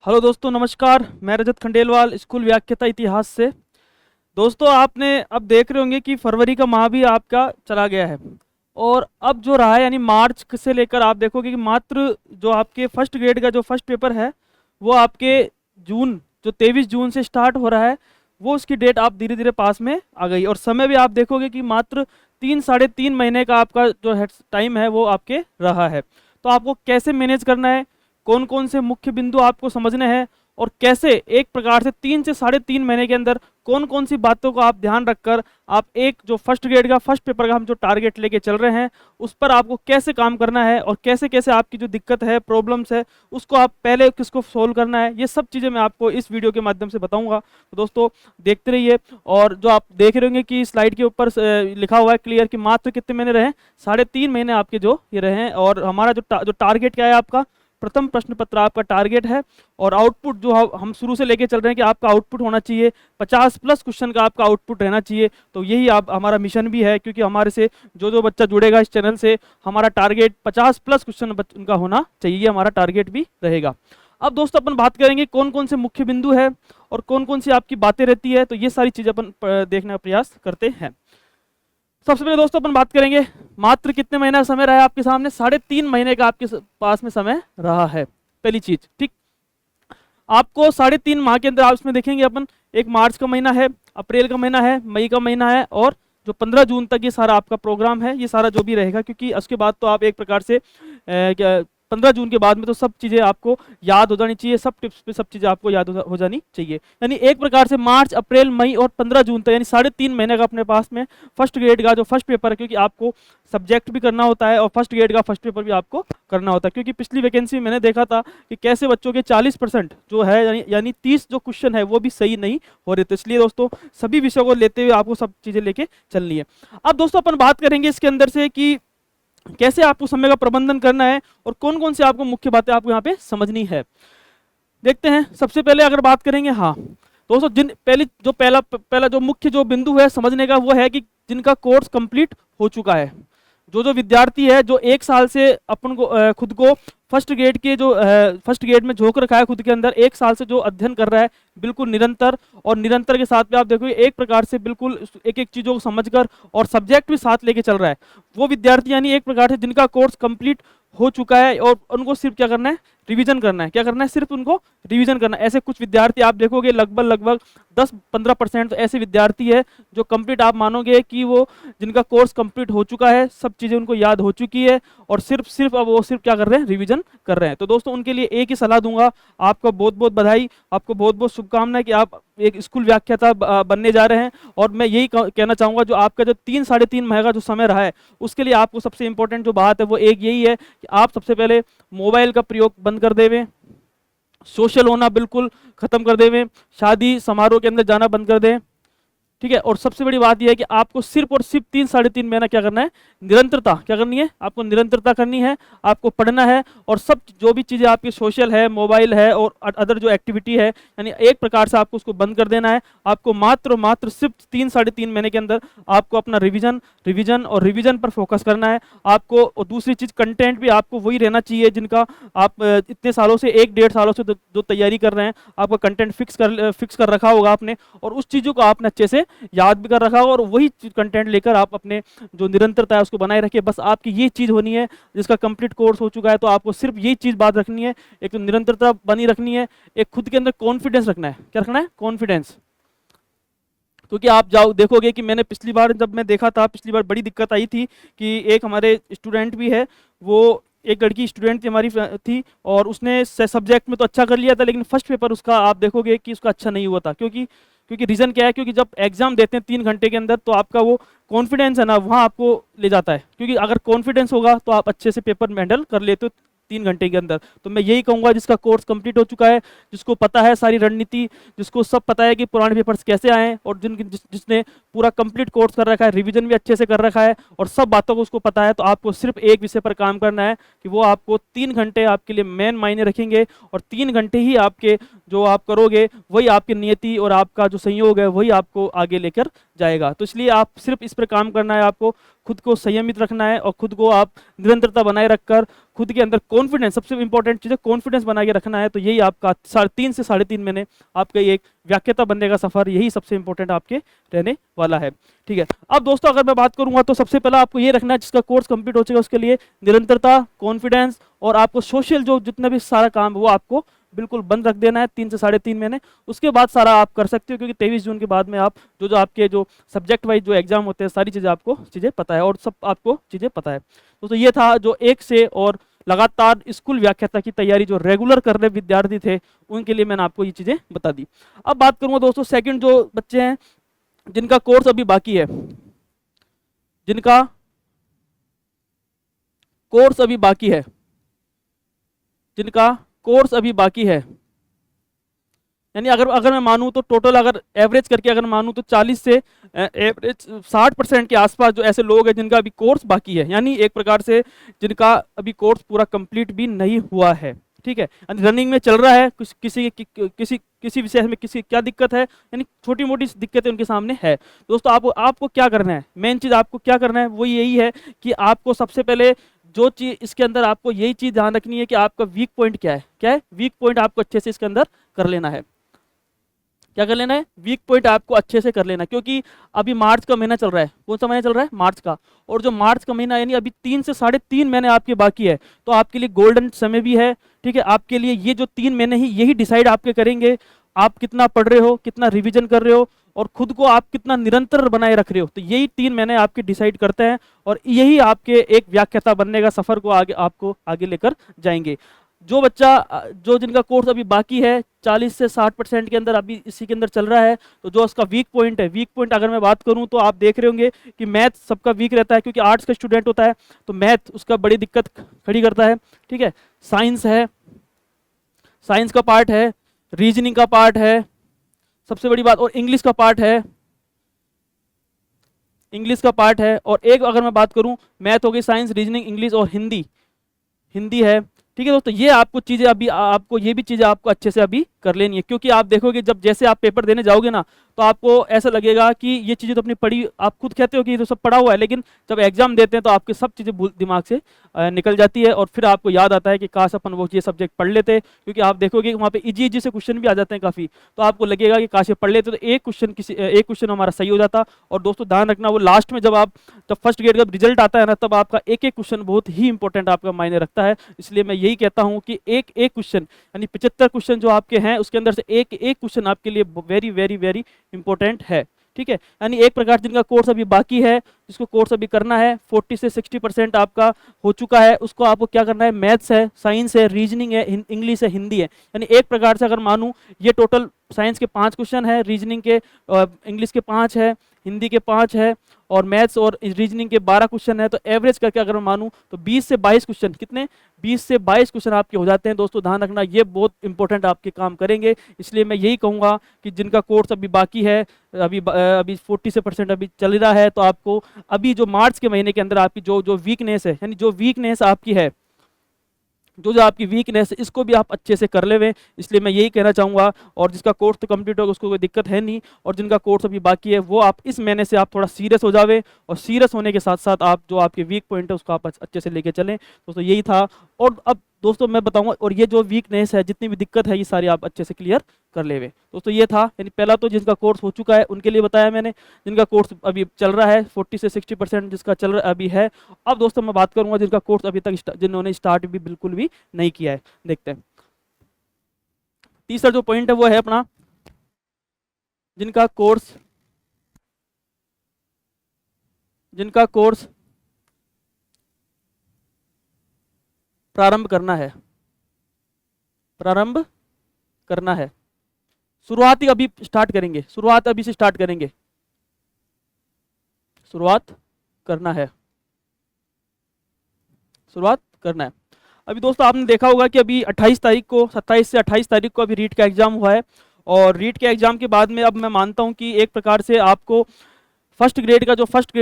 Hello दोस्तों, नमस्कार। मैं रजत खंडेलवाल, स्कूल व्याख्याता इतिहास से। दोस्तों, आपने अब देख रहे होंगे कि फरवरी का माह भी आपका चला गया है और अब जो रहा है यानी मार्च से लेकर आप देखोगे कि मात्र जो आपके फर्स्ट ग्रेड का जो फर्स्ट पेपर है वो आपके जून जो 23 जून से स्टार्ट हो रहा है, वो उसकी डेट आप धीरे धीरे पास में आ गई। और समय भी आप देखोगे कि मात्र 3 साढ़े 3 महीने का आपका जो टाइम है वो आपके रहा है। तो आपको कैसे मैनेज करना है, कौन कौन से मुख्य बिंदु आपको समझने हैं और कैसे एक प्रकार से 3 से साढ़े 3 महीने के अंदर कौन कौन सी बातों को आप ध्यान रखकर आप एक जो फर्स्ट ग्रेड का फर्स्ट पेपर का हम जो टारगेट लेके चल रहे हैं उस पर आपको कैसे काम करना है और कैसे कैसे आपकी जो दिक्कत है, प्रॉब्लम्स है, उसको आप पहले किसको सोल्व करना है, ये सब चीज़ें मैं आपको इस वीडियो के माध्यम से बताऊंगा। तो दोस्तों देखते रहिए। और जो आप देख रहे होंगे कि स्लाइड के ऊपर लिखा हुआ है क्लियर कि मात्र कितने महीने रहे, 3.5 महीने आपके जो ये रहे हैं। और हमारा जो टारगेट क्या है, आपका प्रथम प्रश्न पत्र आपका टारगेट है। और आउटपुट जो हम शुरू से लेके चल रहे हैं कि आपका आउटपुट होना चाहिए 50+ क्वेश्चन का आपका आउटपुट रहना चाहिए। तो यही आप हमारा मिशन भी है, क्योंकि हमारे से जो बच्चा जुड़ेगा इस चैनल से, हमारा टारगेट 50+ क्वेश्चन उनका होना चाहिए, हमारा टारगेट भी रहेगा। अब दोस्तों अपन बात करेंगे कौन कौन से मुख्य बिंदु है और कौन कौन सी आपकी बातें रहती है, तो ये सारी चीज़ें अपन देखने का प्रयास करते हैं। सबसे पहले दोस्तों अपन बात करेंगे मात्र कितने महीने का समय रहा है आपके सामने। 3.5 महीने का आपके पास में समय रहा है, पहली चीज। ठीक, आपको 3.5 माह के अंदर आप इसमें देखेंगे अपन, एक मार्च का महीना है, अप्रैल का महीना है, मई का महीना है और जो 15 जून तक ये सारा आपका प्रोग्राम है, ये सारा जो भी रहेगा। क्योंकि उसके बाद तो आप एक प्रकार से 15 जून के बाद में तो सब चीज़ें आपको याद हो जानी चाहिए, सब टिप्स पे सब चीज़ें आपको याद हो जानी चाहिए। यानी एक प्रकार से मार्च, अप्रैल, मई और 15 जून तक यानी 3.5 महीने का अपने पास में फर्स्ट ग्रेड का जो फर्स्ट पेपर है, क्योंकि आपको सब्जेक्ट भी करना होता है और फर्स्ट ग्रेड का फर्स्ट पेपर भी आपको करना होता है। क्योंकि पिछली वैकेंसी में मैंने देखा था कि कैसे बच्चों के 40% जो है यानी 30 जो क्वेश्चन है वो भी सही नहीं हो रहे। तो इसलिए दोस्तों सभी विषयों को लेते हुए आपको सब चीज़ें लेके चलनी है। अब दोस्तों अपन बात करेंगे इसके अंदर से कि कैसे आपको समय का प्रबंधन करना है और कौन कौन सी आपको मुख्य बातें आपको यहाँ पे समझनी है। देखते हैं। सबसे पहले अगर बात करेंगे, हाँ दोस्तों, पहला जो मुख्य जो बिंदु है समझने का, वो है कि जिनका कोर्स कंप्लीट हो चुका है, जो विद्यार्थी है जो 1 साल से अपन को खुद को फर्स्ट ग्रेड के जो फर्स्ट ग्रेड में झोंक रखा है, खुद के अंदर 1 साल से जो अध्ययन कर रहा है बिल्कुल निरंतर, और निरंतर के साथ में आप देखोगे एक प्रकार से बिल्कुल एक एक चीज़ों को समझकर और सब्जेक्ट भी साथ लेके चल रहा है, वो विद्यार्थी यानी एक प्रकार से जिनका कोर्स कंप्लीट हो चुका है और उनको सिर्फ क्या करना है, रिवीजन करना है। क्या करना है, सिर्फ उनको रिवीजन करना है। ऐसे कुछ विद्यार्थी आप देखोगे लगभग 10-15% तो ऐसे विद्यार्थी है जो कंप्लीट आप मानोगे कि वो जिनका कोर्स कंप्लीट हो चुका है, सब चीज़ें उनको याद हो चुकी है और सिर्फ अब वो सिर्फ क्या कर रहे हैं, रिवीजन कर रहे हैं। तो दोस्तों उनके लिए एक ही सलाह दूंगा, आपको बहुत बहुत बधाई, आपको बहुत बहुत शुभकामनाएं कि आप एक स्कूल व्याख्याता बनने जा रहे हैं। और मैं यही कहना चाहूँगा, जो आपका जो 3-3.5 माह का जो समय रहा है, उसके लिए आपको सबसे इंपॉर्टेंट जो बात है वो एक यही है कि आप सबसे पहले मोबाइल का प्रयोग बंद कर देवें, सोशल होना बिल्कुल खत्म कर देवें, शादी समारोह के अंदर जाना बंद कर दें। ठीक है। और सबसे बड़ी बात यह है कि आपको सिर्फ और सिर्फ 3-3.5 महीना क्या करना है, निरंतरता क्या करनी है, आपको निरंतरता करनी है, आपको पढ़ना है। और सब जो भी चीज़ें आपकी सोशल है, मोबाइल है और अदर जो एक्टिविटी है, यानी एक प्रकार से आपको उसको बंद कर देना है। आपको मात्र सिर्फ 3-3.5 महीने के अंदर आपको अपना रिविजन पर फोकस करना है आपको। और दूसरी चीज़, कंटेंट भी आपको वही रहना चाहिए जिनका आप इतने सालों से 1-1.5 सालों से जो तैयारी कर रहे हैं, आपका कंटेंट फिक्स कर रखा होगा आपने, और उस चीज़ों को आपने अच्छे से याद भी कर रखा होगा और वही कंटेंट लेकर आप अपने जो निरंतरता है उसको बनाए रखिए। बस आपकी ये चीज़ होनी है, जिसका कंप्लीट कोर्स हो चुका है तो आपको सिर्फ यही चीज़ बात रखनी है, एक तो निरंतरता बनी रखनी है, एक खुद के अंदर कॉन्फिडेंस रखना है। क्या रखना है, कॉन्फिडेंस। क्योंकि आप जाओ देखोगे कि मैंने पिछली बार जब मैं देखा था, पिछली बार बड़ी दिक्कत आई थी कि एक हमारे स्टूडेंट भी है, वो एक लड़की स्टूडेंट थी हमारी थी, और उसने सब्जेक्ट में तो अच्छा कर लिया था, लेकिन फर्स्ट पेपर उसका आप देखोगे कि उसका अच्छा नहीं हुआ था। क्योंकि रीज़न क्या है, क्योंकि जब एग्जाम देते हैं 3 घंटे के अंदर, तो आपका वो कॉन्फिडेंस है ना, वहाँ आपको ले जाता है। क्योंकि अगर कॉन्फिडेंस होगा तो आप अच्छे से पेपर हैंडल कर लेते हो 3 घंटे के अंदर। तो मैं यही कहूँगा, जिसका कोर्स कंप्लीट हो चुका है, जिसको पता है सारी रणनीति, जिसको सब पता है कि पुराने पेपर्स कैसे आए हैं, और जिसने पूरा कंप्लीट कोर्स कर रखा है, रिवीजन भी अच्छे से कर रखा है और सब बातों को उसको पता है, तो आपको सिर्फ एक विषय पर काम करना है कि वो आपको 3 घंटे आपके लिए मेन मायने रखेंगे। और 3 घंटे ही आपके जो आप करोगे वही आपकी नियति और आपका जो संयोग है वही आपको आगे लेकर जाएगा। तो इसलिए आप सिर्फ इस पर काम करना है, आपको खुद को संयमित रखना है और खुद को आप निरंतरता बनाए रखकर खुद के अंदर कॉन्फिडेंस, सबसे इंपॉर्टेंट चीज़ है कॉन्फिडेंस बना के रखना है, तो यही आपका 3 से 3.5 महीने आपका ये एक व्याख्याता बनने का सफ़र, यही सबसे इंपॉर्टेंट आपके रहने वाला है। ठीक है, अब दोस्तों अगर मैं बात करूंगा तो सबसे पहला आपको ये रखना है, जिसका कोर्स कंप्लीट हो चुका है उसके लिए निरंतरता, कॉन्फिडेंस, और आपको सोशल जो जितना भी सारा काम है वो आपको बिल्कुल बंद रख देना है 3 से 3.5 महीने। उसके बाद सारा आप कर सकते हो, क्योंकि 23 जून के बाद में आप जो आपके जो सब्जेक्ट वाइज जो एग्जाम होते हैं सारी चीज़ें आपको पता है, और सब आपको चीज़ें पता है। तो ये था जो 1 से और लगातार स्कूल व्याख्याता की तैयारी जो रेगुलर कर रहे विद्यार्थी थे उनके लिए मैंने आपको ये चीज़ें बता दी। अब बात करूँगा दोस्तों सेकंड जो बच्चे हैं जिनका कोर्स अभी बाकी है, जिनका कोर्स अभी बाकी है, जिनका कोर्स अभी बाकी है, यानी अगर मैं मानूं तो टोटल अगर एवरेज करके अगर मानूं तो 40 से एवरेज 60% के आसपास जो ऐसे लोग हैं जिनका अभी कोर्स बाकी है, यानी एक प्रकार से जिनका अभी कोर्स पूरा कंप्लीट भी नहीं हुआ है। ठीक है, रनिंग में चल रहा है, किसी विषय में किसी क्या दिक्कत है, यानी छोटी मोटी दिक्कतें उनके सामने है। दोस्तों आपको क्या करना है, मेन चीज़ आपको क्या करना है वो यही है कि आपको सबसे पहले जो चीज़ इसके अंदर आपको यही चीज़ ध्यान रखनी है कि आपका वीक पॉइंट क्या है, वीक पॉइंट आपको अच्छे से इसके अंदर कर लेना है। क्या कर लेना है, वीक पॉइंट आपको अच्छे से कर लेना, क्योंकि अभी मार्च का महीना चल रहा है। कौन सा महीना चल रहा है, मार्च का, और जो मार्च का महीना यानी अभी 3 से 3.5 महीने आपके बाकी है, तो आपके लिए गोल्डन समय भी है। ठीक है, आपके लिए ये जो 3 महीने ही यही डिसाइड आपके करेंगे आप कितना पढ़ रहे हो, कितना रिविजन कर रहे हो, और खुद को आप कितना निरंतर बनाए रख रहे हो। तो यही 3 महीने आपके डिसाइड करते हैं, और यही आपके एक व्याख्याता बनने का सफर को आपको आगे लेकर जाएंगे। जो बच्चा जो जिनका कोर्स अभी बाकी है 40 से 60% के अंदर अभी इसी के अंदर चल रहा है, तो जो उसका वीक पॉइंट है, वीक पॉइंट अगर मैं बात करूं तो आप देख रहे होंगे कि मैथ सबका वीक रहता है, क्योंकि आर्ट्स का स्टूडेंट होता है तो मैथ उसका बड़ी दिक्कत खड़ी करता है। ठीक है, साइंस है, साइंस का पार्ट है, रीजनिंग का पार्ट है सबसे बड़ी बात, और इंग्लिश का पार्ट है, इंग्लिश का पार्ट है, और एक अगर मैं बात करूं मैथ हो गई, साइंस, रीजनिंग, इंग्लिश और हिंदी, हिंदी है। ठीक है दोस्तों, ये आपको चीज़ें अभी आपको ये भी चीज़ें आपको अच्छे से अभी कर लेनी है, क्योंकि आप देखोगे जब जैसे आप पेपर देने जाओगे ना तो आपको ऐसा लगेगा कि ये चीज़ें तो अपनी पढ़ी, आप खुद कहते हो कि ये तो सब पढ़ा हुआ है, लेकिन जब एग्जाम देते हैं तो आपकी सब चीज़ें दिमाग से निकल जाती है, और फिर आपको याद आता है कि काश अपन वो ये सब्जेक्ट पढ़ लेते, क्योंकि आप देखोगे वहाँ पे इजी से क्वेश्चन भी आ जाते हैं काफ़ी, तो आपको लगेगा कि काश ये पढ़ लेते तो एक क्वेश्चन हमारा सही हो जाता। और दोस्तों ध्यान रखना, वो लास्ट में जब फर्स्ट ग्रेड का रिजल्ट आता है ना, तब आपका एक क्वेश्चन बहुत ही इंपॉर्टेंट आपका मायने रखता है। इसलिए मैं यही कहता हूँ कि एक क्वेश्चन यानी 75 क्वेश्चन जो आपके हैं उसके अंदर से एक क्वेश्चन आपके लिए वेरी वेरी वेरी इंपॉर्टेंट है। ठीक है, यानी एक प्रकार जिनका कोर्स अभी बाकी है, जिसको कोर्स अभी करना है 40 से 60% आपका हो चुका है, उसको आपको क्या करना है, मैथ्स है, साइंस है, रीजनिंग है, इंग्लिश है, हिंदी है। यानी एक प्रकार से अगर मानूं ये टोटल साइंस के 5 क्वेश्चन है, रीजनिंग के इंग्लिश के 5 है, हिंदी के 5 है, और मैथ्स और रीजनिंग के 12 क्वेश्चन है, तो एवरेज करके अगर मैं मानूं तो 20 से 22 क्वेश्चन, कितने 20 से 22 क्वेश्चन आपके हो जाते हैं। दोस्तों ध्यान रखना, ये बहुत इंपॉर्टेंट आपके काम करेंगे। इसलिए मैं यही कहूँगा कि जिनका कोर्स अभी बाकी है, अभी 40% अभी चल रहा है, तो आपको अभी जो मार्च के महीने के अंदर आपकी जो वीकनेस है, यानी जो वीकनेस आपकी है, जो आपकी वीकनेस है, इसको भी आप अच्छे से कर ले हुए। इसलिए मैं यही कहना चाहूँगा, और जिसका कोर्स तो कंप्लीट होगा उसको कोई दिक्कत है नहीं, और जिनका कोर्स अभी बाकी है वो आप इस महीने से आप थोड़ा सीरियस हो जावे, और सीरियस होने के साथ साथ आप जो आपके वीक पॉइंट है उसको आप अच्छे से लेके चलें। दोस्तों यही था, और अब दोस्तों मैं बताऊंगा, और ये जो वीकनेस है, जितनी भी दिक्कत है, ये सारी आप अच्छे से क्लियर कर ले हुए। दोस्तों ये था, यानी पहला तो जिनका कोर्स हो चुका है उनके लिए बताया मैंने, जिनका कोर्स अभी चल रहा है 40 से 60% जिसका चल रहा अभी है। अब दोस्तों मैं बात करूंगा जिनका कोर्स अभी तक जिन्होंने स्टार्ट भी बिल्कुल भी नहीं किया है। देखते हैं, तीसरा जो पॉइंट है वो है अपना जिनका कोर्स प्रारंभ करना है, प्रारंभ करना है, शुरुआत ही अभी स्टार्ट करेंगे, शुरुआत अभी से स्टार्ट करेंगे, शुरुआत करना है, शुरुआत करना है। अभी दोस्तों आपने देखा होगा कि अभी 28 तारीख को, 27 से 28 तारीख को अभी रीट का एग्जाम हुआ है, और रीट के एग्जाम के बाद में अब मैं मानता हूं कि एक प्रकार से आपको फर्स्ट ग्रेड का जो फर्स्ट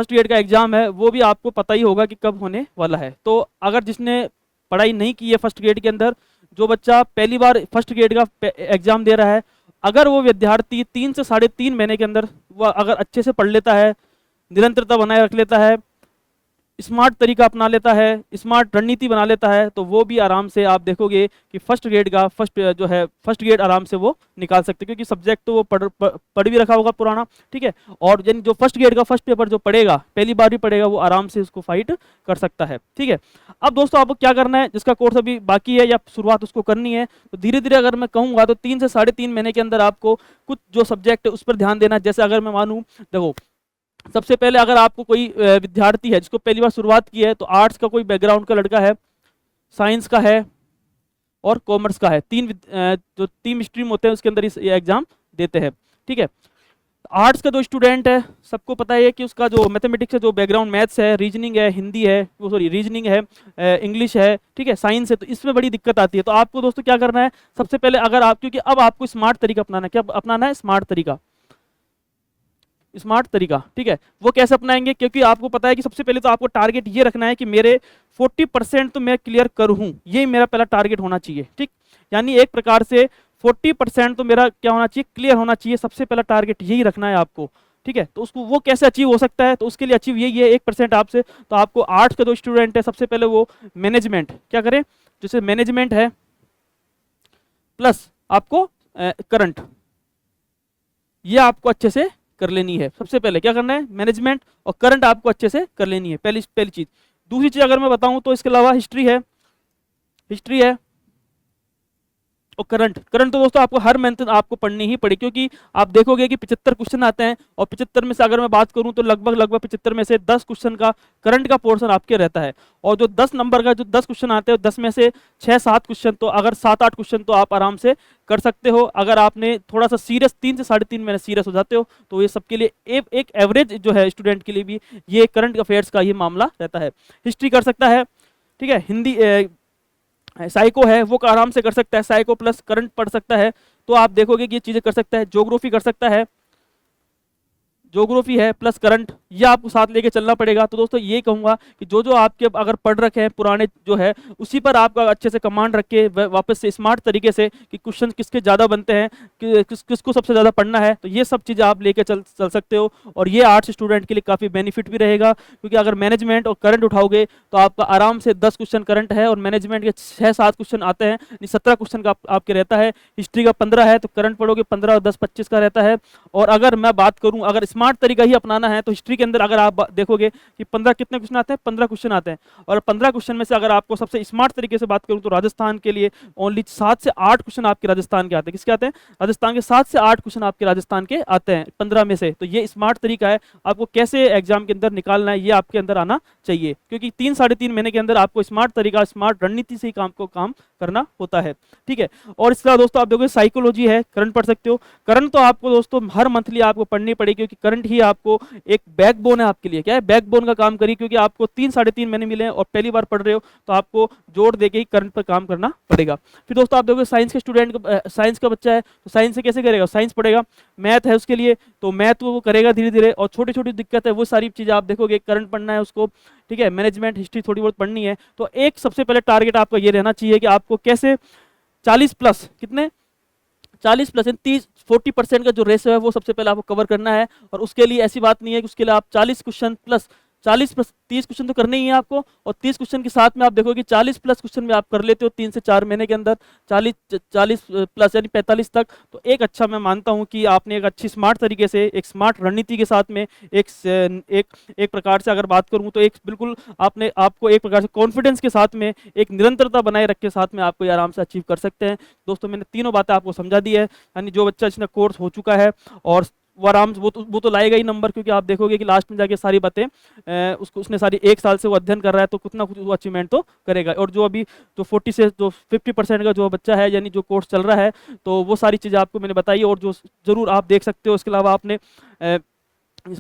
ग्रेड का एग्जाम है वो भी आपको पता ही होगा कि कब होने वाला है। तो अगर जिसने पढ़ाई नहीं की है फर्स्ट ग्रेड के अंदर, जो बच्चा पहली बार फर्स्ट ग्रेड का एग्जाम दे रहा है, अगर वो विद्यार्थी 3 से 3.5 महीने के अंदर वो अगर अच्छे से पढ़ लेता है, निरंतरता बनाए रख लेता है, स्मार्ट तरीका अपना लेता है, स्मार्ट रणनीति बना लेता है, तो वो भी आराम से आप देखोगे कि फर्स्ट ग्रेड का फर्स्ट ग्रेड आराम से वो निकाल सकते हैं, क्योंकि सब्जेक्ट तो वो पढ़ भी रखा होगा पुराना, ठीक है। और यानी जो फर्स्ट ग्रेड का फर्स्ट पेपर जो पढ़ेगा, पहली बार भी पढ़ेगा, वो आराम से उसको फाइट कर सकता है, ठीक है। अब दोस्तों आपको क्या करना है, जिसका कोर्स अभी बाकी है या शुरुआत उसको करनी है, तो धीरे धीरे अगर मैं कहूँगा तो 3 से 3.5 महीने के अंदर आपको कुछ जो सब्जेक्ट है उस पर ध्यान देना है। जैसे अगर मैं मानूँ, देखो सबसे पहले अगर आपको कोई विद्यार्थी है जिसको पहली बार शुरुआत की है, तो आर्ट्स का कोई बैकग्राउंड का लड़का है, साइंस का है और कॉमर्स का है, जो 3 स्ट्रीम होते हैं उसके अंदर ये एग्जाम देते हैं, ठीक है। आर्ट्स का जो स्टूडेंट है, सबको पता है कि उसका जो मैथमेटिक्स है, जो बैकग्राउंड मैथ्स है, रीजनिंग है, हिंदी है, वो सॉरी रीजनिंग है, इंग्लिश है, ठीक है, साइंस है, तो इसमें बड़ी दिक्कत आती है। तो आपको दोस्तों क्या करना है, सबसे पहले अगर आप, क्योंकि अब आपको स्मार्ट तरीका अपनाना है, क्या अपनाना है, स्मार्ट तरीका, स्मार्ट तरीका, ठीक है। वो कैसे अपनाएंगे, क्योंकि आपको पता है कि सबसे पहले तो आपको टारगेट ये रखना है कि मेरे 40% तो मैं क्लियर करूं, ये मेरा पहला टारगेट होना चाहिए, ठीक। यानी एक प्रकार से 40% तो मेरा क्या होना चाहिए, क्लियर होना चाहिए, सबसे पहला टारगेट यही रखना है आपको, ठीक है। तो उसको वो कैसे अचीव हो सकता है, तो उसके लिए अचीव यही है 1% आपसे। तो आपको आर्ट्स का जो स्टूडेंट है, सबसे पहले वो मैनेजमेंट क्या करें, जैसे मैनेजमेंट है प्लस आपको करंट, ये आपको अच्छे से कर लेनी है। सबसे पहले क्या करना है, मैनेजमेंट और करंट आपको अच्छे से कर लेनी है, पहली चीज। दूसरी चीज अगर मैं बताऊं तो इसके अलावा हिस्ट्री है और करंट तो दोस्तों आपको हर मंथ आपको पढ़नी ही पड़ेगी, क्योंकि आप देखोगे कि 75 क्वेश्चन आते हैं, और 75 में से अगर मैं बात करूं तो लगभग 75 में से 10 क्वेश्चन का करंट का पोर्शन आपके रहता है। और जो 10 नंबर का जो 10 क्वेश्चन आते हैं, 10 में से 6-7 क्वेश्चन, तो अगर 7-8 क्वेश्चन तो आप आराम से कर सकते हो। अगर आपने थोड़ा सा सीरियस 3 से 3.5 महीने सीरियस हो जाते हो, तो ये सबके लिए एक एवरेज जो है स्टूडेंट के लिए भी ये करंट अफेयर्स का ये मामला रहता है। हिस्ट्री कर सकता है, ठीक है, हिंदी साइको है वो आराम से कर सकता है, साइको प्लस करंट पढ़ सकता है, तो आप देखोगे कि ये चीजें कर सकता है। ज्योग्राफी कर सकता है, ज्योग्राफी है प्लस करंट, ये आपको साथ लेके चलना पड़ेगा। तो दोस्तों ये कहूंगा कि जो जो आपके अगर पढ़ रखे हैं पुराने जो है, उसी पर आपका अच्छे से कमांड रख के वापस से स्मार्ट तरीके से कि क्वेश्चन किसके ज़्यादा बनते हैं, किसको सबसे ज़्यादा पढ़ना है, तो ये सब चीज़ें आप लेके चल सकते हो। और ये आर्ट्स स्टूडेंट के लिए काफ़ी बेनिफिट भी रहेगा, क्योंकि अगर मैनेजमेंट और करंट उठाओगे तो आपका आराम से 10 क्वेश्चन करंट है, और मैनेजमेंट के 6-7 क्वेश्चन आते हैं, 17 क्वेश्चन का आपके रहता है। हिस्ट्री का 15 है, तो करंट पढ़ोगे 15 और 10-25 का रहता है। और अगर मैं बात करूं, अगर स्मार्ट तरीका ही अपनाना है, तो हिस्ट्री के अंदर अगर आप देखोगे कि 15 कितने क्वेश्चन आते हैं, 15 क्वेश्चन आते हैं। और 15 क्वेश्चन में से अगर आपको सबसे स्मार्ट तरीके से बात करूं तो राजस्थान के लिए ओनली 7 से 8 क्वेश्चन आपके राजस्थान के आते हैं। किसके आते हैं, राजस्थान के 7 से 8 क्वेश्चन आपके राजस्थान के आते हैं 15 में से। तो ये स्मार्ट तरीका है, आपको कैसे एग्जाम के अंदर निकालना है ये आपके अंदर आना चाहिए, क्योंकि 3-3.5 महीने के अंदर आपको स्मार्ट तरीका, स्मार्ट रणनीति से ही काम करना होता है, ठीक है। और इसके अलावा दोस्तों आप देखोगे साइकोलॉजी है, करंट पढ़ सकते हो। करंट तो आपको दोस्तों हर मंथली आपको पढ़नी पड़ेगी, क्योंकि करंट ही आपको एक बैकबोन है आपके लिए, क्या है, बैकबोन का काम करिए, क्योंकि आपको 3-3.5 महीने मिले हैं और पहली बार पढ़ रहे हो, तो आपको जोर देके ही करंट पर काम करना पड़ेगा। फिर दोस्तों आप देखोगे साइंस के स्टूडेंट, साइंस का बच्चा है, तो साइंस से कैसे करेगा, साइंस पढ़ेगा। मैथ है उसके लिए, तो मैथ वो करेगा धीरे धीरे, और छोटी छोटी दिक्कत है वो सारी चीज़ें आप देखोगे, करंट पढ़ना है उसको, ठीक है, मैनेजमेंट हिस्ट्री थोड़ी बहुत पढ़नी है। तो एक सबसे पहले टारगेट आपका ये रहना चाहिए कि आपको कैसे 40 प्लस, कितने 40 प्लस 40% का जो रेशो है वो सबसे पहले आपको कवर करना है। और उसके लिए ऐसी बात नहीं है कि उसके लिए आप 40 क्वेश्चन प्लस 40 प्लस 30 क्वेश्चन तो करने ही है आपको, और 30 क्वेश्चन के साथ में आप देखोगे 40 प्लस क्वेश्चन में आप कर लेते हो 3 से 4 महीने के अंदर, 40 प्लस यानी 45 तक। तो एक अच्छा मैं मानता हूं कि आपने एक अच्छी स्मार्ट तरीके से, एक स्मार्ट रणनीति के साथ में, एक प्रकार से अगर बात करूं तो एक बिल्कुल आपको एक प्रकार से कॉन्फिडेंस के साथ में, एक निरंतरता बनाए रख के साथ में आपको ये आराम से अचीव कर सकते हैं। दोस्तों मैंने तीनों बातें आपको समझा दी है, यानी जो बच्चा इसमें कोर्स हो चुका है और वो आराम से वो तो लाएगा ही नंबर, क्योंकि आप देखोगे कि लास्ट में जाके सारी बातें उसने सारी 1 साल से वो अध्ययन कर रहा है, तो कुछ ना कुछ वो अचीवमेंट तो करेगा। और जो अभी जो 40 से जो 50% का जो बच्चा है, यानी जो कोर्स चल रहा है, तो वो सारी चीज़ें आपको मैंने बताई, और जो ज़रूर आप देख सकते हो। इसके अलावा आपने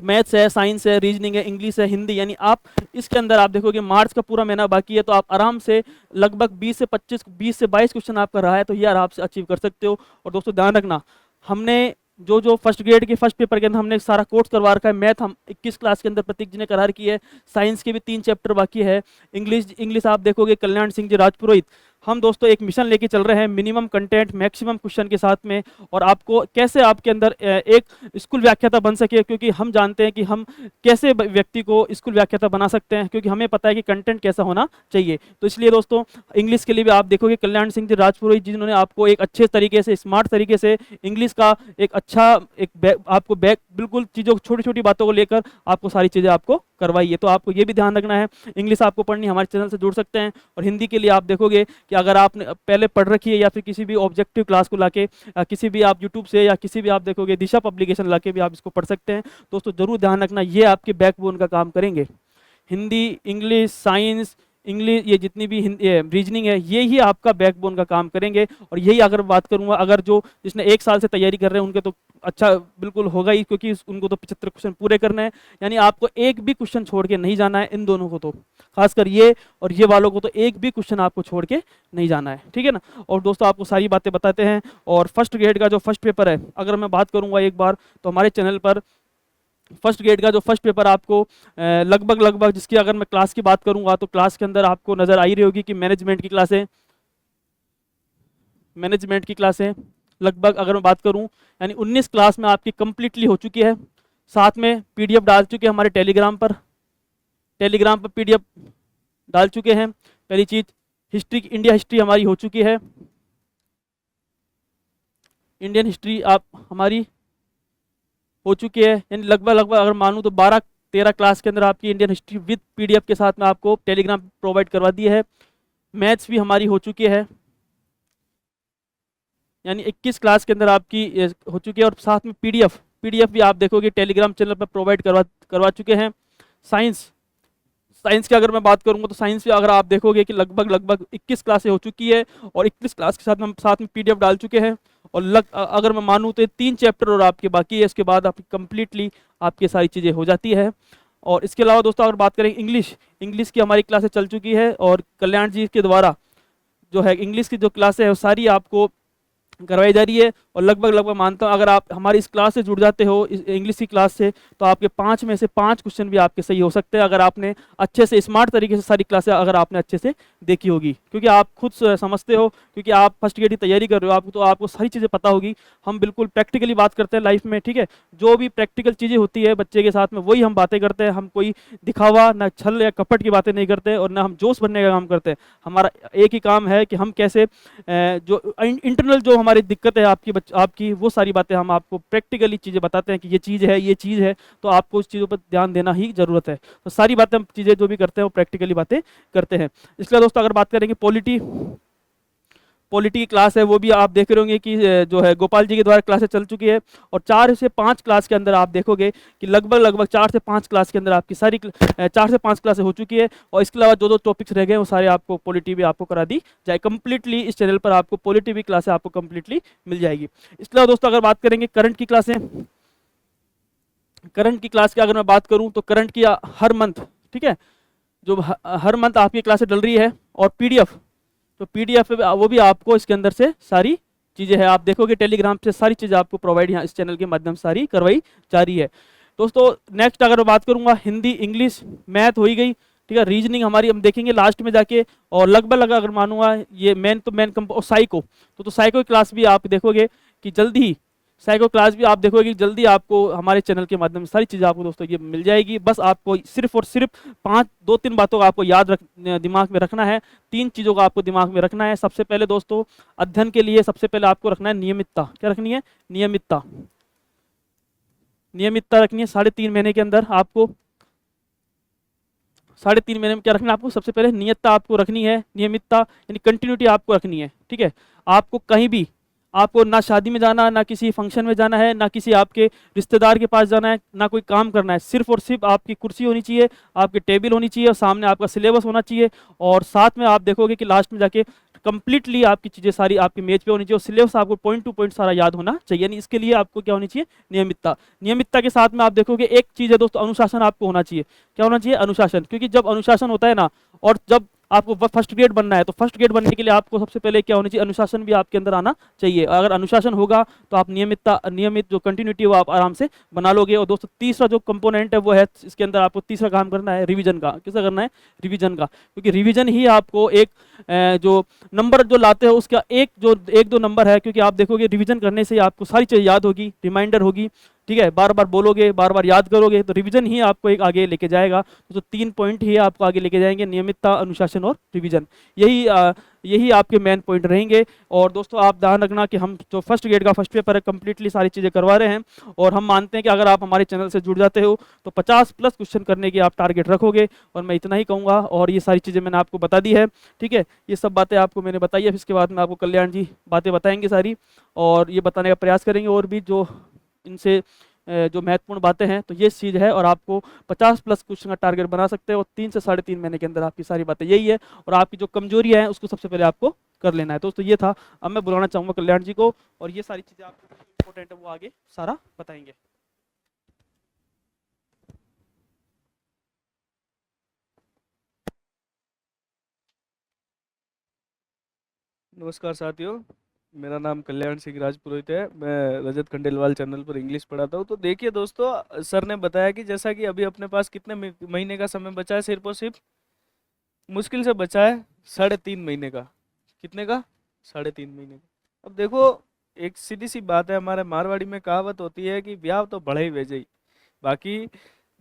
मैथ्स है, साइंस है, रीजनिंग है, इंग्लिश है, हिंदी, यानी आप इसके अंदर आप देखोगे मार्च का पूरा महीना बाकी है, तो आप आराम से लगभग 20 से 22 क्वेश्चन आपका रहा है, तो ये आराम से अचीव कर सकते हो। और दोस्तों ध्यान रखना, हमने जो फर्स्ट ग्रेड के फर्स्ट पेपर के अंदर हमने सारा कोर्स करवा रखा है। मैथ हम 21 क्लास के अंदर प्रतीक जी ने करार की है, साइंस के भी 3 चैप्टर बाकी है, इंग्लिश आप देखोगे कल्याण सिंह जी राजपुरोहित, हम दोस्तों एक मिशन लेके चल रहे हैं मिनिमम कंटेंट मैक्सिमम क्वेश्चन के साथ में, और आपको कैसे आपके अंदर एक स्कूल व्याख्याता बन सके, क्योंकि हम जानते हैं कि हम कैसे व्यक्ति को स्कूल व्याख्याता बना सकते हैं, क्योंकि हमें पता है कि कंटेंट कैसा होना चाहिए। तो इसलिए दोस्तों इंग्लिश के लिए भी आप देखोगे कल्याण सिंह जी राजपुरोहित जी, जिन्होंने आपको एक अच्छे तरीके से स्मार्ट तरीके से इंग्लिश का एक अच्छा आपको बैक बिल्कुल चीज़ों छोटी छोटी बातों को लेकर आपको सारी चीज़ें आपको करवाई है। तो आपको ये भी ध्यान रखना है, इंग्लिश आपको पढ़नी हमारे चैनल से जुड़ सकते हैं। और हिंदी के लिए आप देखोगे कि अगर आपने पहले पढ़ रखी है या फिर किसी भी ऑब्जेक्टिव क्लास को लाके किसी भी आप यूट्यूब से या किसी भी आप देखोगे दिशा पब्लिकेशन लाके भी आप इसको पढ़ सकते हैं। दोस्तों जरूर ध्यान रखना, ये आपके बैकबोन का काम करेंगे। हिंदी, इंग्लिश, साइंस, इंग्लिश, ये जितनी भी रीजनिंग है, ये ही आपका बैकबोन का काम करेंगे। और यही अगर बात करूंगा, अगर जो जिसने 1 साल से तैयारी कर रहे हैं उनके तो अच्छा बिल्कुल होगा ही, क्योंकि उनको तो 75 क्वेश्चन पूरे करने हैं, यानी आपको एक भी क्वेश्चन छोड़ के नहीं जाना है। इन दोनों को तो खासकर ये और ये वालों को तो एक भी क्वेश्चन आपको छोड़ के नहीं जाना है, ठीक है ना। और दोस्तों आपको सारी बातें बताते हैं। और फर्स्ट ग्रेड का जो फर्स्ट पेपर है, अगर मैं बात करूंगा एक बार, तो हमारे चैनल पर फर्स्ट ग्रेड का जो फर्स्ट पेपर आपको लगभग जिसकी अगर मैं क्लास की बात करूंगा, तो क्लास के अंदर आपको नज़र आई रही होगी कि मैनेजमेंट की क्लासें लगभग अगर मैं बात करूं, यानी 19 क्लास में आपकी कंप्लीटली हो चुकी है। साथ में पीडीएफ डाल चुके हैं हमारे टेलीग्राम पर पीडीएफ डाल चुके हैं। पहली चीज़, हिस्ट्री, इंडिया हिस्ट्री हमारी हो चुकी है। इंडियन हिस्ट्री आप हमारी हो चुकी है, यानी लगभग अगर मानूं तो 12-13 क्लास के अंदर आपकी इंडियन हिस्ट्री विद पीडीएफ के साथ में आपको टेलीग्राम प्रोवाइड करवा दी है। मैथ्स भी हमारी हो चुकी है, यानी 21 क्लास के अंदर आपकी हो चुकी है। और साथ में पीडीएफ भी आप देखोगे टेलीग्राम चैनल पर प्रोवाइड करवा चुके हैं। साइंस की अगर मैं बात करूंगा, तो साइंस में अगर आप देखोगे कि लगभग 21 क्लासें हो चुकी है, और 21 क्लास के साथ में पीडीएफ डाल चुके हैं। और अगर मैं मानूं तो 3 चैप्टर और आपके बाकी है, इसके बाद आपकी कंप्लीटली आपकी सारी चीज़ें हो जाती है। और इसके अलावा दोस्तों अगर बात करें इंग्लिश की हमारी क्लासें चल चुकी है, और कल्याण जी के द्वारा जो है इंग्लिश की जो क्लासें है वो सारी आपको करवाई जा रही है। और लगभग मानता हूँ अगर आप हमारी इस क्लास से जुड़ जाते हो, इस इंग्लिश की क्लास से, तो आपके 5 में से 5 क्वेश्चन भी आपके सही हो सकते हैं, अगर आपने अच्छे से स्मार्ट तरीके से सारी क्लासें अगर आपने अच्छे से देखी होगी। क्योंकि आप खुद समझते हो, क्योंकि आप फर्स्ट ग्रेड की तैयारी कर रहे हो, तो आपको सारी चीज़ें पता होगी। हम बिल्कुल प्रैक्टिकली बात करते हैं लाइफ में, ठीक है। जो भी प्रैक्टिकल चीज़ें होती है बच्चे के साथ में, वही हम बातें करते हैं। हम कोई दिखावा, ना छल या कपट की बातें नहीं करते, और ना हम जोश बनने का काम करते हैं। हमारा एक ही काम है कि हम कैसे जो इंटरनल जो हमारी दिक्कत है आपकी वो सारी बातें हम आपको प्रैक्टिकली चीज़ें बताते हैं कि ये चीज़ है, तो आपको उस चीज़ों पर ध्यान देना ही ज़रूरत है। तो सारी बातें हम चीज़ें जो भी करते हैं वो प्रैक्टिकली बातें करते हैं। इसलिए दोस्तों अगर बात करेंगे पॉलिटी की क्लास है, वो भी आप देख रहे होंगे कि जो है गोपाल जी के द्वारा क्लासें चल चुकी है। और 4 से 5 क्लास के अंदर आप देखोगे कि लगभग 4 से 5 क्लास के अंदर आपकी सारी 4 से 5 क्लासें हो चुकी है। और इसके अलावा जो टॉपिक्स रह गए वो सारे आपको पॉलिटी भी आपको करा दी जाए कंप्लीटली। इस चैनल पर आपको पॉलिटी भी क्लासें आपको कंप्लीटली मिल जाएगी। इसके अलावा दोस्तों अगर बात करेंगे करंट की क्लास की अगर मैं बात करूँ, तो करंट की हर मंथ, ठीक है, जो हर मंथ आपकी क्लासें डल रही है। और पीडीएफ वो भी आपको इसके अंदर से सारी चीज़ें हैं, आप देखोगे टेलीग्राम से सारी चीज़ें आपको प्रोवाइड यहाँ इस चैनल के माध्यम से सारी करवाई जा रही है। दोस्तों नेक्स्ट अगर मैं बात करूँगा, हिंदी, इंग्लिश, मैथ हो ही गई, ठीक है। रीजनिंग हमारी हम देखेंगे लास्ट में जाके। और लगभग अगर मानूंगा ये मेन और साइको, तो साइको की क्लास भी आप देखोगे कि जल्दी ही जल्दी आपको हमारे चैनल के माध्यम से सारी चीज़ें आपको दोस्तों ये मिल जाएगी। बस आपको सिर्फ और सिर्फ 2-3 बातों का आपको दिमाग में रखना है। 3 चीज़ों का आपको दिमाग में रखना है। सबसे पहले दोस्तों अध्ययन के लिए सबसे पहले आपको रखना है नियमितता। क्या रखनी है? नियमितता रखनी है। 3.5 महीने के अंदर आपको 3.5 महीने में क्या रखना है आपको? सबसे पहले नियमितता आपको रखनी है। नियमितता यानी कंटिन्यूटी आपको रखनी है, ठीक है। आपको कहीं भी, आपको ना शादी में जाना, ना किसी फंक्शन में जाना है, ना किसी आपके रिश्तेदार के पास जाना है, ना कोई काम करना है। सिर्फ और सिर्फ आपकी कुर्सी होनी चाहिए, आपकी टेबल होनी चाहिए, और सामने आपका सिलेबस होना चाहिए। और साथ में आप देखोगे कि लास्ट में जाके कंप्लीटली आपकी चीज़ें सारी आपकी मेज पे होनी चाहिए, और सिलेबस आपको पॉइंट टू पॉइंट सारा याद होना चाहिए। यानी इसके लिए आपको क्या होनी चाहिए? नियमितता के साथ में आप देखोगे एक चीज़ है दोस्तों, अनुशासन आपको होना चाहिए। क्या होना चाहिए? अनुशासन। क्योंकि जब अनुशासन होता है ना, और जब आपको फर्स्ट ग्रेड बनना है तो फर्स्ट ग्रेड बनने के लिए आपको सबसे पहले क्या होना चाहिए, अनुशासन भी आपके अंदर आना चाहिए। अगर अनुशासन होगा तो आप नियमित जो कंटिन्यूटी है वो आप आराम से बना लोगे। और दोस्तों तीसरा जो कंपोनेंट है वो है, इसके अंदर आपको तीसरा काम करना है रिवीजन का। किसका करना है? रिवीजन का, क्योंकि रिवीजन ही आपको एक जो नंबर जो लाते हो उसका एक दो नंबर है, क्योंकि आप देखोगे रिवीजन करने से ही आपको सारी चीज़ याद होगी, रिमाइंडर होगी, ठीक है, बार बार बोलोगे, बार बार याद करोगे, तो रिवीजन ही आपको एक आगे लेके जाएगा। तो 3 पॉइंट ही आपको आगे लेके जाएंगे, नियमितता, अनुशासन और रिवीजन। यही आपके मेन पॉइंट रहेंगे। और दोस्तों आप ध्यान रखना कि हम जो फर्स्ट ग्रेड का फर्स्ट पेपर है कंप्लीटली सारी चीज़ें करवा रहे हैं, और हम मानते हैं कि अगर आप हमारे चैनल से जुड़ जाते हो तो 50+ क्वेश्चन करने की आप टारगेट रखोगे। और मैं इतना ही कहूँगा, और ये सारी चीज़ें मैंने आपको बता दी है, ठीक है, ये सब बातें आपको मैंने बताई है। फिर इसके बाद में आपको कल्याण जी बातें बताएंगे सारी, और ये बताने का प्रयास करेंगे और भी जो इनसे जो महत्वपूर्ण बातें हैं। तो ये चीज़ है, और आपको 50+ क्वेश्चन का टारगेट बना सकते हो, और 3 से 3.5 महीने के अंदर आपकी सारी बातें यही है। और आपकी जो कमजोरियाँ हैं उसको सबसे पहले आपको कर लेना है। दोस्तों ये था। अब मैं बुलाना चाहूँगा कल्याण जी को, और ये सारी चीज़ें आपको इंपॉर्टेंट है वो आगे सारा बताएंगे। नमस्कार साथियों, मेरा नाम कल्याण सिंह राजपुरोहित है। मैं रजत खंडेलवाल चैनल पर इंग्लिश पढ़ाता हूँ। तो देखिए दोस्तों, सर ने बताया कि जैसा कि अभी अपने पास कितने महीने का समय बचा है, सिर्फ और सिर्फ मुश्किल से बचा है 3.5 महीने का। कितने का? 3.5 महीने का। अब देखो, एक सीधी सी बात है, हमारे मारवाड़ी में कहावत होती है कि ब्याह तो बढ़े ही वेजे ही। बाकी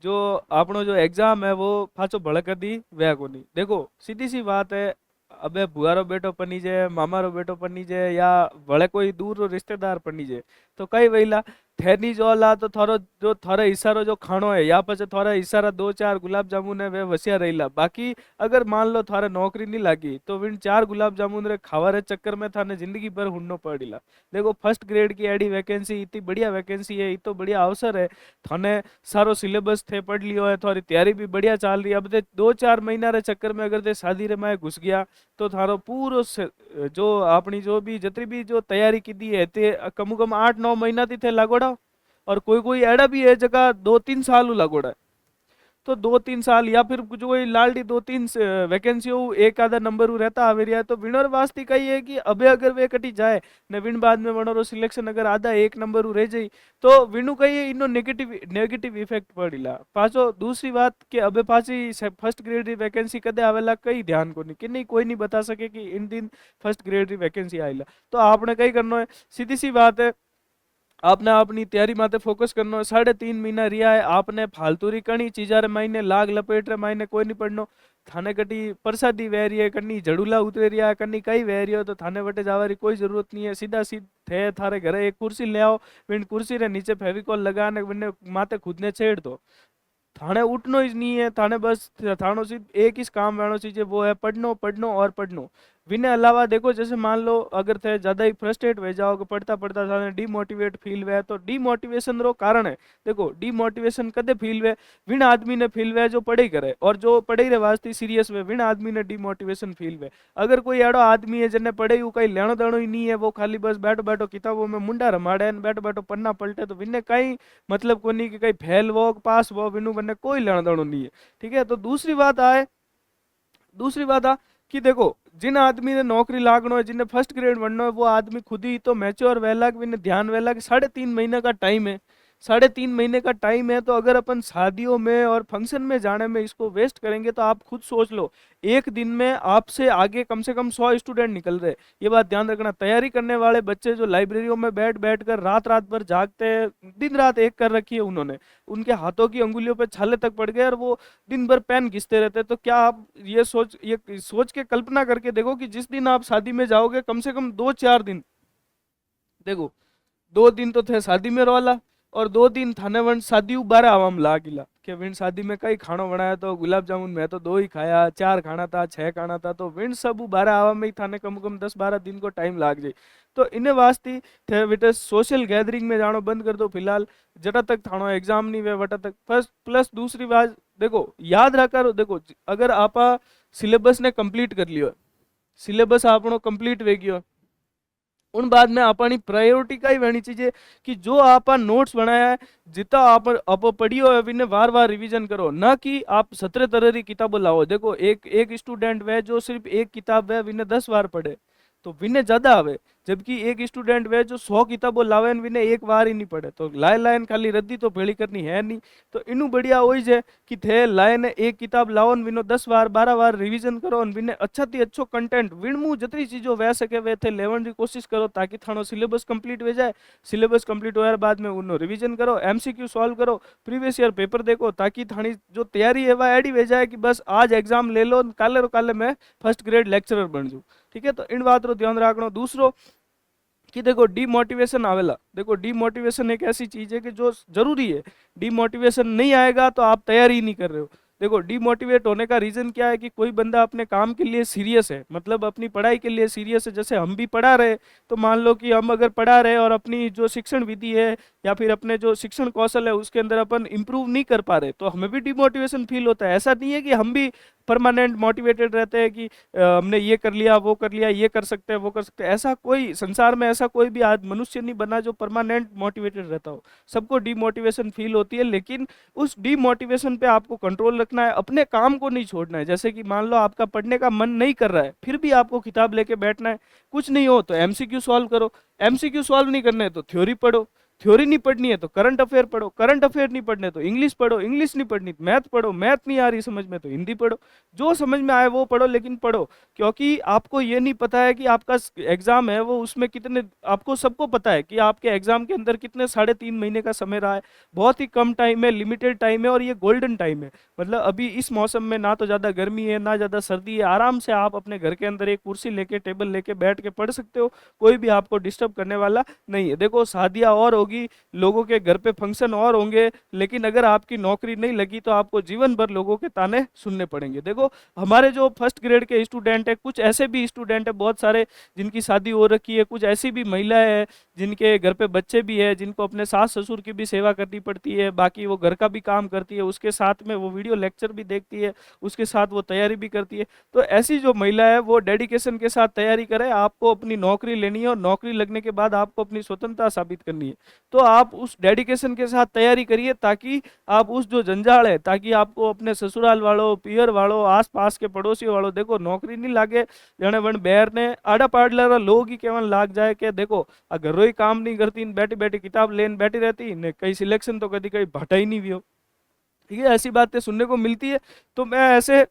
जो आपनो जो एग्जाम है वो पाछो भड़क दी वह को नहीं। देखो सीधी सी बात है, अबे बुआ रो बेटो पनी जे, मामा रो बेटो पनी जे, या भले कोई दूर रो रिश्तेदार पनी जे, तो कई वहीला ठहरनी जो ला तो थारो जो थारा इशारो जो खानो है, या पछे थारा इशारा 2-4 गुलाब जामुन है वे वसिया रहीला। बाकी अगर मान लो थारे नौकरी नहीं लागी तो विन 4 गुलाब जामुन रे खावा रे चक्कर में थाने जिंदगी भर हुन्नो पड़ीला। देखो फर्स्ट ग्रेड की एडी वैकेंसी, इतनी बढ़िया वैकेंसी है, इतो बढ़िया अवसर है, थाने सारो सिलेबस थे पढ़ लियो है, थोड़ी तैयारी भी बढ़िया चल रही है। अब दे 2-4 महीना रे चक्कर में अगर दे शादी रे माए घुस गया तो थारो पूरो जो अपनी जो भी जितनी भी जो तैयारी की दी है ते कम कम 8-9 महीना थी थे लागोड़ा। और कोई कोई एड़ा भी है जगह 2-3 साल लागोड़ा है। तो 2-3 साल या फिर जो कोई लालडी 2-3 वैकेंसी हो एक आधा नंबर हो रहता आवे रिया, तो विनर वास्ते कही है कि अबे अगर वे कटी जाए ने विन बाद में वनरो सिलेक्शन अगर आधा एक नंबर हो रह जाई तो विनु कही इनो नेगेटिव इफेक्ट पड़ीला। पाछो दूसरी बात कि अबे पाછી फर्स्ट ग्रेड री वैकेंसी कदे आवेला कई ध्यान को नहीं कि नहीं कोई नहीं बता सके कि इन दिन फर्स्ट ग्रेड री वैकेंसी आईला। तो आपने कई करना है, सीधी सी बात है, आपने अपनी तैयारी माते फोकस करना है। 3.5 महीना रिया है, आपने फालतू री कणी चीजा रे मायने लाग लपेट रे मायने कोई नहीं पड़नो। थाने कटी प्रसादी वह रही है, कन्नी झड़ूला उतरे रिया, कन्नी कई वह रही हो, तो थाने वटे जावा री कोई जरूरत नहीं है। सीधा थे थारे घरे एक कुर्सी ले आओ, विन कुर्सी रे नीचे फेविकॉल लगाने विन माते खुद ने छेड़ दो। थाने उठनो ही नहीं है, थाने बस थानो सिर्फ एक ही काम रहना चाहिए, वो है पढ़नो पढ़नो और पढ़नो। विने अलावा देखो जैसे मान लो अगर थे ज्यादा ही फ्रस्ट्रेट हो जाओ कि पढ़ता पढ़ता थाने डीमोटिवेट फील हुआ, तो डीमोटिवेशन रो कारण है। देखो डीमोटिवेशन कदे फील हुए, विन आदमी ने फील हुआ जो पढ़ाई करे, और जो पढ़ाई रे वास्ते सीरियस हुए विन आदमी ने डीमोटिवेशन फील हुए। अगर कोई एड़ो आदमी है जिन्हें पढ़ाई कहीं लेनो देनो ही नहीं है, वो खाली बस बैठो बैठो किताबों में मुंडा रमाड़े बैठो बैठो पन्ना पलटे, तो विने कहीं मतलब को नहीं कि कहीं फेल वो पास वो विनु बने कोई लेना देना नहीं है। ठीक है, तो दूसरी बात आ कि देखो जिन आदमी ने नौकरी लागनो है, जिन्हें फर्स्ट ग्रेड बनना है, वो आदमी खुद ही तो मैच्योर वेला कि विने ध्यान वेला कि 3.5 महीने का टाइम है। 3.5 महीने का टाइम है, तो अगर अपन शादियों में और फंक्शन में जाने में इसको वेस्ट करेंगे तो आप खुद सोच लो, एक दिन में आपसे आगे कम से कम 100 स्टूडेंट निकल रहे। ये बात ध्यान रखना। तैयारी करने वाले बच्चे जो लाइब्रेरियों में बैठ बैठ कर रात रात भर जागते हैं, दिन रात एक कर रखी है उन्होंने, उनके हाथों की अंगुलियों पे छाले तक पड़ गए और वो दिन भर पेन घिसते रहते हैं। तो क्या आप ये सोच के कल्पना करके देखो कि जिस दिन आप शादी में जाओगे कम से कम 2-4 दिन, देखो 2 दिन तो थे शादी में रोला, और 2 दिन थाने वन शादी बारह आवाम ला गिला कि विन शादी में कई खानो बनाया, तो गुलाब जामुन मैं तो 2 ही खाया, 4 खाना था, 6 खाना था, तो विन सब 12 आवाम में ही थाने कम से कम 10-12 दिन को टाइम लाग जाए। तो इन्हें वास्ते थे बेटे सोशल गैदरिंग में जानो बंद कर दो फिलहाल, जटा तक थानो एग्जाम नहीं वे वटा तक। फर्स्ट प्लस दूसरी बात देखो याद रखा, देखो अगर आप सिलेबस ने कंप्लीट कर लियो, सिलेबस आपनो कंप्लीट वे गयो, उन बाद में अपनी प्रायोरिटी कई होनी चाहिए कि जो आप नोट्स बनाया है जितना आप पढ़ियो है विने बार बार रिवीजन करो, ना कि आप 17 तरह की किताबें लाओ। देखो एक स्टूडेंट वे जो सिर्फ एक किताब है विने 10 बार पढ़े तो विने ज्यादा आवे, जबकि एक स्टूडेंट वे जो 100 किताबों लावे न विने एक बार ही नहीं पढ़े तो लाइन लाइन खाली रद्दी तो भेड़ी करनी है नहीं। तो इनू बढ़िया वही है कि थे लाइन एक किताब लाओ न विनो 10 बार 12 बार रिवीजन करो न विने अच्छा थी अच्छो कंटेंट विणमू जितनी चीजों वह सके वे थे लेवन की कोशिश करो ताकि थानो सिलेबस कंप्लीट हो जाए। सिलेबस कंप्लीट होने बाद में उन्नो रिवीजन करो, एमसीक्यू सॉल्व करो, प्रीवियस ईयर पेपर देखो ताकि थानी जो तैयारी है वह एडी हो जाए कि बस आज एग्जाम ले लो काले रो काले मैं फर्स्ट ग्रेड लेक्चरर बन जाऊँ। ठीक है, तो इन बात रो ध्यान रखना। दूसरो कि देखो डीमोटिवेशन आवेला, देखो डीमोटिवेशन एक ऐसी चीज है कि जो जरूरी है। डीमोटिवेशन नहीं आएगा तो आप तैयारी ही नहीं कर रहे हो। देखो डीमोटिवेट होने का रीजन क्या है कि कोई बंदा अपने काम के लिए सीरियस है, मतलब अपनी पढ़ाई के लिए सीरियस है। जैसे हम भी पढ़ा रहे तो मान लो कि हम अगर पढ़ा रहे और अपनी जो शिक्षण विधि है या फिर अपने जो शिक्षण कौशल है उसके अंदर अपन इम्प्रूव नहीं कर पा रहे तो हमें भी डिमोटिवेशन फील होता है। ऐसा नहीं है कि हम भी परमानेंट मोटिवेटेड रहते हैं कि हमने ये कर लिया वो कर लिया ये कर सकते हैं वो कर सकते हैं। ऐसा कोई संसार में ऐसा कोई भी आज मनुष्य नहीं बना जो परमानेंट मोटिवेटेड रहता हो। सबको डिमोटिवेशन फील होती है, लेकिन उस डिमोटिवेशन पे आपको कंट्रोल रखना है, अपने काम को नहीं छोड़ना है। जैसे कि मान लो आपका पढ़ने का मन नहीं कर रहा है फिर भी आपको किताब लेके बैठना है। कुछ नहीं हो तो एमसीक्यू सॉल्व करो, एमसीक्यू सॉल्व नहीं करना है तो थ्योरी पढ़ो, थ्योरी नहीं पढ़नी है तो करंट अफेयर पढ़ो, करंट अफेयर नहीं पढ़ने तो इंग्लिश पढ़ो, इंग्लिश नहीं पढ़नी तो मैथ पढ़ो, मैथ नहीं आ रही समझ में तो हिंदी पढ़ो। जो समझ में आए वो पढ़ो, लेकिन पढ़ो। क्योंकि आपको ये नहीं पता है कि आपका एग्जाम है वो उसमें कितने, आपको सबको पता है कि आपके एग्जाम के अंदर कितने 3.5 महीने का समय रहा है। बहुत ही कम टाइम है, लिमिटेड टाइम है और ये गोल्डन टाइम है। मतलब अभी इस मौसम में ना तो ज़्यादा गर्मी है ना ज़्यादा सर्दी है, आराम से आप अपने घर के अंदर एक कुर्सी लेके टेबल लेके बैठ के पढ़ सकते हो, कोई भी आपको डिस्टर्ब करने वाला नहीं है। देखो शादियाँ और होगी, लोगों के घर पे फंक्शन और होंगे, लेकिन अगर आपकी नौकरी नहीं लगी तो आपको जीवन भर लोगों के ताने सुनने पड़ेंगे। देखो हमारे जो फर्स्ट ग्रेड के स्टूडेंट है, कुछ ऐसे भी स्टूडेंट है बहुत सारे जिनकी शादी हो रखी है, कुछ ऐसी भी महिलाएं हैं जिनके घर पे बच्चे भी है, जिनको अपने सास ससुर की भी सेवा करनी पड़ती है, बाकी वो घर का भी काम करती है, उसके साथ में वो वीडियो लेक्चर भी देखती है, उसके साथ वो तैयारी भी करती है। तो ऐसी जो महिला है वो डेडिकेशन के साथ तैयारी करे। आपको अपनी नौकरी लेनी है और नौकरी लगने के बाद आपको अपनी स्वतंत्रता साबित करनी है, तो आप उस डेडिकेशन के साथ तैयारी करिए ताकि आप उस जो जंजाल है, ताकि आपको अपने ससुराल वालों पियर वालों आस पास के पड़ोसी वालों, देखो नौकरी नहीं लागे जने वन बैर ने आड़ा पाड़ला लोग ही केवल लाग जाए कि देखो अगर रोई काम नहीं करती बैठी बैठी किताब लेन बैठी रहती ने कई सिलेक्शन तो कभी कभी भटा ही नहीं भी हो। ठीक है, ऐसी बातें सुनने को मिलती है। तो मैं ऐसे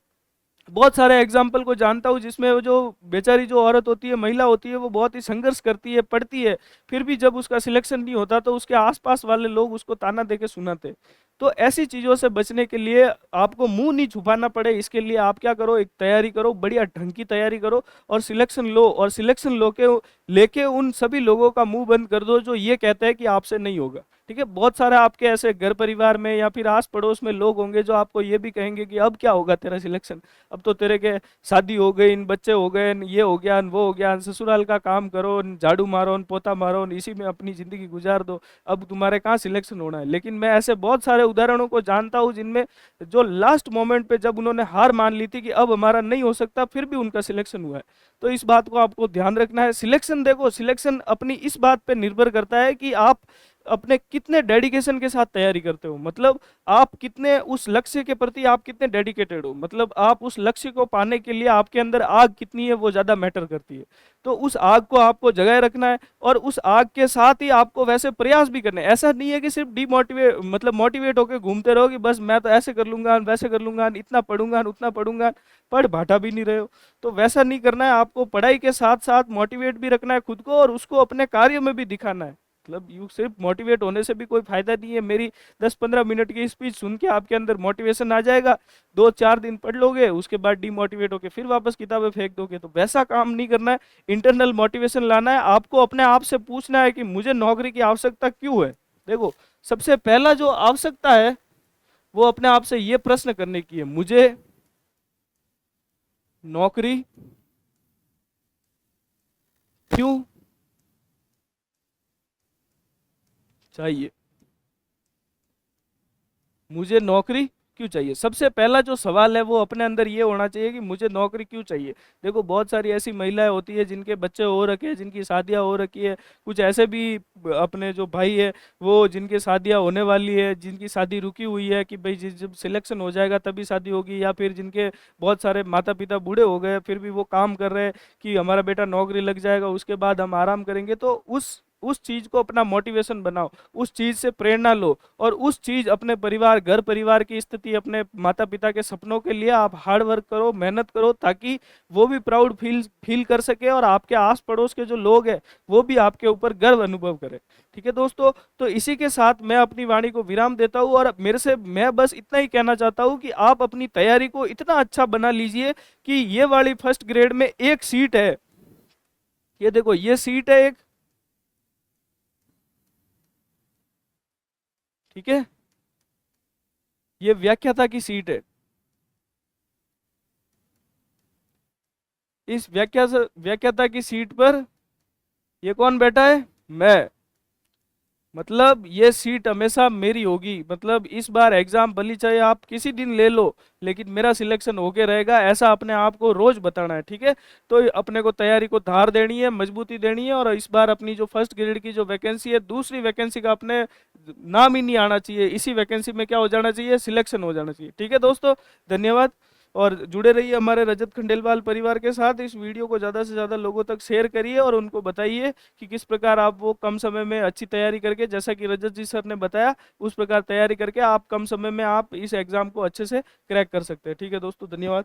बहुत सारे एग्जाम्पल को जानता हूँ जिसमें वो जो बेचारी जो औरत होती है महिला होती है वो बहुत ही संघर्ष करती है पढ़ती है, फिर भी जब उसका सिलेक्शन नहीं होता तो उसके आसपास वाले लोग उसको ताना देके सुनाते। तो ऐसी चीज़ों से बचने के लिए आपको मुंह नहीं छुपाना पड़े, इसके लिए आप क्या करो, एक तैयारी करो, बढ़िया ढंग की तैयारी करो और सिलेक्शन लो, और सिलेक्शन लो के लेके उन सभी लोगों का मुंह बंद कर दो जो ये कहते हैं कि आपसे नहीं होगा। ठीक है, बहुत सारे आपके ऐसे घर परिवार में या फिर आस पड़ोस में लोग होंगे जो आपको ये भी कहेंगे कि अब क्या होगा तेरा सिलेक्शन, अब तो तेरे के शादी हो गई, इन बच्चे हो गए, ये हो गया वो हो गया, ससुराल का काम करो, झाड़ू मारो पोता मारो, इसी में अपनी जिंदगी गुजार दो, अब तुम्हारे कहाँ सिलेक्शन होना है। लेकिन मैं ऐसे बहुत सारे उदाहरणों को जानता हूँ जिनमें जो लास्ट मोमेंट पे जब उन्होंने हार मान ली थी कि अब हमारा नहीं हो सकता, फिर भी उनका सिलेक्शन हुआ है। तो इस बात को आपको ध्यान रखना है। सिलेक्शन देखो, सिलेक्शन अपनी इस बात पे निर्भर करता है कि आप अपने कितने डेडिकेशन के साथ तैयारी करते हो, मतलब आप कितने उस लक्ष्य के प्रति आप कितने डेडिकेटेड हो, मतलब आप उस लक्ष्य को पाने के लिए आपके अंदर आग कितनी है वो ज़्यादा मैटर करती है। तो उस आग को आपको जगाए रखना है और उस आग के साथ ही आपको वैसे प्रयास भी करने हैं। ऐसा नहीं है कि सिर्फ डीमोटिवेट मतलब मोटिवेट होकर घूमते रहो कि बस मैं तो ऐसे कर लूंगा वैसे कर लूंगा, इतना पढ़ूंगा उतना पढ़ूंगा, पढ़ भाटा भी नहीं रहे हो। तो वैसा नहीं करना है, आपको पढ़ाई के साथ साथ मोटिवेट भी रखना है खुद को और उसको अपने कार्य में भी दिखाना है। मतलब यू सिर्फ मोटिवेट होने से भी कोई फायदा नहीं है। मेरी 10-15 मिनट की स्पीच सुन के आपके अंदर मोटिवेशन आ जाएगा, 2-4 दिन पढ़ लोगे, उसके बाद डिमोटिवेट होके फिर वापस किताबें फेंक दोगे, तो वैसा काम नहीं करना है। इंटरनल मोटिवेशन लाना है, आपको अपने आप से पूछना है कि मुझे नौकरी की आवश्यकता क्यों है। देखो सबसे पहला जो आवश्यकता है वो अपने आप से ये प्रश्न करने की है, मुझे नौकरी क्यों चाहिए, मुझे नौकरी क्यों चाहिए? सबसे पहला जो सवाल है वो अपने अंदर ये होना चाहिए कि मुझे नौकरी क्यों चाहिए। देखो बहुत सारी ऐसी महिलाएं होती है जिनके बच्चे हो रखे हैं, जिनकी शादियां हो रखी है। कुछ ऐसे भी अपने जो भाई है वो जिनकी शादियां होने वाली है, जिनकी शादी रुकी हुई है कि भाई जब सिलेक्शन हो जाएगा तभी शादी होगी, या फिर जिनके बहुत सारे माता पिता बूढ़े हो गए फिर भी वो काम कर रहे हैं कि हमारा बेटा नौकरी लग जाएगा उसके बाद हम आराम करेंगे। तो उस चीज को अपना मोटिवेशन बनाओ, उस चीज से प्रेरणा लो, और उस चीज अपने परिवार, घर परिवार की स्थिति, अपने माता पिता के सपनों के लिए आप हार्ड वर्क करो, मेहनत करो, ताकि वो भी प्राउड फील फील कर सके और आपके आस पड़ोस के जो लोग हैं वो भी आपके ऊपर गर्व अनुभव करें। ठीक है दोस्तों, तो इसी के साथ मैं अपनी वाणी को विराम देता हूँ, और मेरे से मैं बस इतना ही कहना चाहता हूँ कि आप अपनी तैयारी को इतना अच्छा बना लीजिए कि ये वाली फर्स्ट ग्रेड में एक सीट है, ये देखो ये सीट है एक, ठीक है, ये व्याख्याता की सीट है। इस व्याख्याता की सीट पर ये कौन बैठा है? मैं। मतलब ये सीट हमेशा मेरी होगी। मतलब इस बार एग्जाम भली चाहे आप किसी दिन ले लो, लेकिन मेरा सिलेक्शन होके रहेगा, ऐसा अपने आप को रोज बताना है। ठीक है, तो अपने को तैयारी को धार देनी है, मजबूती देनी है, और इस बार अपनी जो फर्स्ट ग्रेड की जो वैकेंसी है, दूसरी वैकेंसी का अपने नाम ही नहीं आना चाहिए, इसी वैकेंसी में क्या हो जाना चाहिए? सिलेक्शन हो जाना चाहिए। ठीक है दोस्तों, धन्यवाद, और जुड़े रहिए हमारे रजत खंडेलवाल परिवार के साथ। इस वीडियो को ज़्यादा से ज़्यादा लोगों तक शेयर करिए और उनको बताइए कि किस प्रकार आप वो कम समय में अच्छी तैयारी करके, जैसा कि रजत जी सर ने बताया उस प्रकार तैयारी करके आप कम समय में आप इस एग्ज़ाम को अच्छे से क्रैक कर सकते हैं। ठीक है दोस्तों, धन्यवाद।